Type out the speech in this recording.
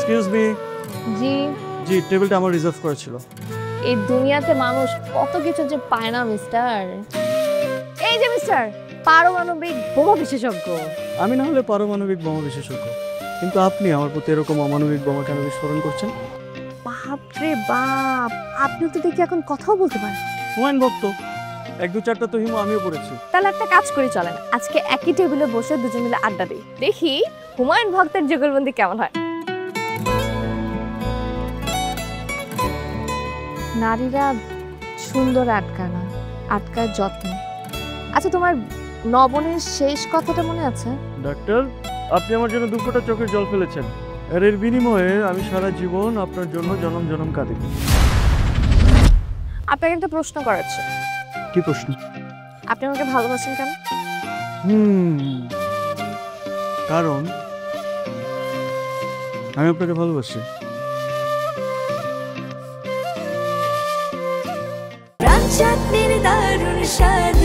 Excuse me. জি জি, টেবিলটা আমার reserve করা ছিল। এই দুনিয়াতে মানুষ কত কিছু যে পায় না মিস্টার। এই যে মিস্টার পারমাণবিক বোমা বিশেষজ্ঞ। আমি না হলে পারমাণবিক বোমা বিশেষজ্ঞ, কিন্তু আপনি আমার প্রতি এরকম অমানবিক বোমা কেন বিস্ফোরণ করছেন? বাপরে বাপ, আপনি তো দেখি এখন কথাও বলতে পারেন। হুমায়ুন ভক্ত, 1-2-4টা তো হিমু আমিও পড়েছি। তাহলে একটা কাজ করি চলেন, আজকে একই টেবিলে বসে দুজন মিলে আড্ডা দিই, দেখি হুমায়ুন ভক্তের যুগলবন্দি কেমন হয়। নারীরা সুন্দর আটকানা, আটকায় যত্ন। আচ্ছা, তোমার নবনের শেষ কথাটা মনে আছে? ডাক্তার, আপনি আমার জন্য 2 ফোঁটা চোখের জল ফেলেছেন, আর এর বিনিময়ে আমি সারা জীবন আপনার জন্য জনম জনম কাঁদি। আপনাকে একটা প্রশ্ন করার ছিল। কি প্রশ্ন? আপনি আমাকে ভালোবাসেন কেন? কারণ আমি আপনাকে ভালোবাসি। রাত চাঁদের দারুণ স্বাদ